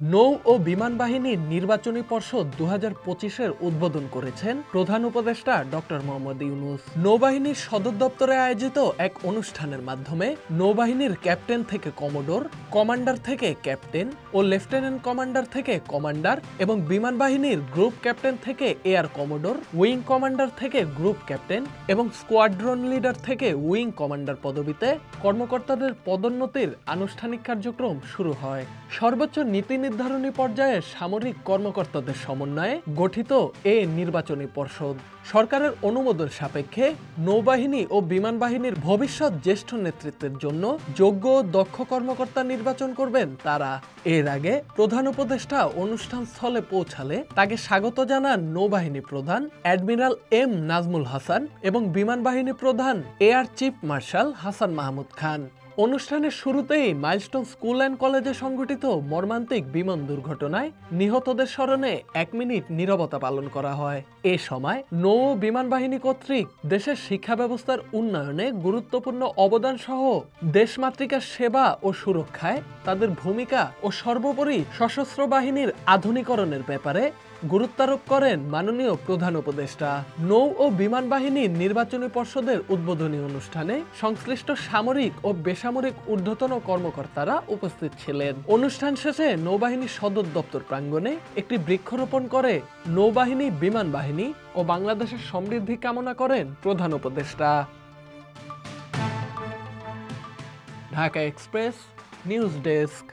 নৌ ও বিমান বাহিনীর নির্বাচনী পর্ষদ 2025-এর উদ্বোধন করেছেন প্রধান উপদেষ্টা ডক্টর মোহাম্মদ ইউনূস। নৌবাহিনীর সদর দপ্তরে আয়োজিত এক অনুষ্ঠানের মাধ্যমে নৌবাহিনীর ক্যাপ্টেন থেকে কমোডোর, কমান্ডার থেকে ক্যাপ্টেন ও লেফটেন্যান্ট কমান্ডার থেকে কমান্ডার এবং বিমান বাহিনীর গ্রুপ ক্যাপ্টেন থেকে এয়ার কমোডোর, উইং কমান্ডার থেকে গ্রুপ ক্যাপ্টেন এবং স্কোয়াড্রন লিডার থেকে উইং কমান্ডার পদবিতে কর্মকর্তাদের পদোন্নতির আনুষ্ঠানিক কার্যক্রম শুরু হয়। সর্বোচ্চ নীতি নির্ধারণী পর্যায়ে সামরিক কর্মকর্তাদের সমন্বয়ে গঠিত এ নির্বাচনী পর্ষদ সরকারের অনুমোদন সাপেক্ষে নৌবাহিনী ও বিমান বাহিনীর ভবিষ্যৎ জ্যেষ্ঠ নেতৃত্বের জন্য যোগ্য ও দক্ষ কর্মকর্তা নির্বাচন করবেন তারা। এর আগে প্রধান উপদেষ্টা অনুষ্ঠান স্থলে পৌঁছালে তাকে স্বাগত জানান নৌবাহিনী প্রধান অ্যাডমিরাল এম নাজমুল হাসান এবং বিমান বাহিনী প্রধান air chief marshal Hasan Mahmud Khan. অনুষ্ঠানের শুরুতেই মাইলস্টোন স্কুল অ্যান্ড কলেজে সংঘটিত মর্মান্তিক বিমান দুর্ঘটনায় নিহতদের স্মরণে 1 মিনিট নীরবতা পালন করা হয়। এ সময় নৌ ও বিমান বাহিনী কর্তৃক দেশের শিক্ষা ব্যবস্থার উন্নয়নে গুরুত্বপূর্ণ অবদান সহ দেশমাতৃকার সেবা ও সুরক্ষায় তাদের ভূমিকা ও সর্বোপরি সশস্ত্র বাহিনীর আধুনিকরণের ব্যাপারে গুরুত্বারোপ করেন মাননীয় প্রধান উপদেষ্টা। নৌ ও বিমান বাহিনীর নির্বাচনী পর্ষদের উদ্বোধনী অনুষ্ঠানে সংশ্লিষ্ট সামরিক ও বেসামরিক ঊর্ধ্বতন কর্মকর্তারা উপস্থিত ছিলেন। অনুষ্ঠান শেষে নৌবাহিনী সদর দপ্তর প্রাঙ্গণে একটি বৃক্ষরোপণ করে নৌবাহিনী, বিমান বাহিনী ও বাংলাদেশের সমৃদ্ধি কামনা করেন প্রধান উপদেষ্টা। Dhaka express news desk.